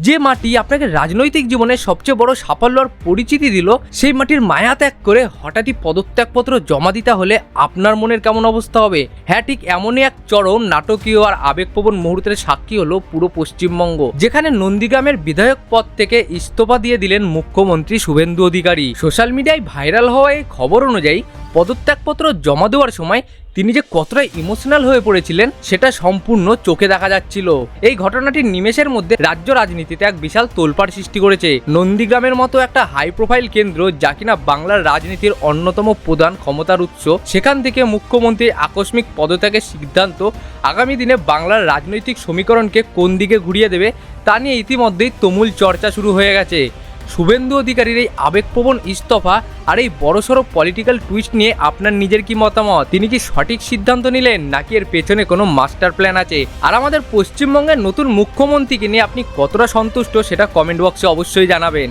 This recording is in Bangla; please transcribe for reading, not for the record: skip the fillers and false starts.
যে মাটি আপনাকে রাজনৈতিক জীবনে সবচেয়ে বড় সাফল্য আর পরিচিতি দিল, সেই মাটির মায়া ত্যাগ করে হঠাৎই পদত্যাগপত্র জমা দিতে হলে আপনার মনের কেমন অবস্থা হবে? হ্যাঁ, ঠিক এমনই এক চরম নাটকীয় আর আবেগপ্রবণ মুহূর্তের সাক্ষী হলো পুরো পশ্চিমবঙ্গ, যেখানে নন্দীগ্রামের বিধায়ক পদ থেকে ইস্তফা দিয়ে দিলেন মুখ্যমন্ত্রী শুভেন্দু অধিকারী। সোশ্যাল মিডিয়ায় ভাইরাল হওয়া এই খবর অনুযায়ী পদত্যাগপত্র জমা দেওয়ার সময় তিনি যে কতটা ইমোশনাল হয়ে পড়েছিলেন সেটা সম্পূর্ণ চোখে দেখা যাচ্ছিল। এই ঘটনাটি নিমেষের মধ্যে রাজ্য রাজনীতিতে এক বিশাল তোলপাড় সৃষ্টি করেছে। নন্দীগ্রামের মতো একটা হাই প্রোফাইল কেন্দ্র, যা কিনা বাংলার রাজনীতির অন্যতম প্রধান ক্ষমতার উৎস, সেখান থেকে মুখ্যমন্ত্রীর আকস্মিক পদত্যাগের সিদ্ধান্ত আগামী দিনে বাংলার রাজনৈতিক সমীকরণকে কোন দিকে ঘুরিয়ে দেবে তা নিয়ে ইতিমধ্যেই তুমুল চর্চা শুরু হয়ে গেছে। শুভেন্দু অধিকারীর এই আবেগপ্রবণ ইস্তফা আর এই বড়সড় পলিটিক্যাল টুইস্ট নিয়ে আপনার নিজের কি মতামত? তিনি কি সঠিক সিদ্ধান্ত নিলেন, নাকি এর পেছনে কোনো মাস্টার প্ল্যান আছে? আর আমাদের পশ্চিমবঙ্গের নতুন মুখ্যমন্ত্রীকে নিয়ে আপনি কতটা সন্তুষ্ট সেটা কমেন্ট বক্সে অবশ্যই জানাবেন।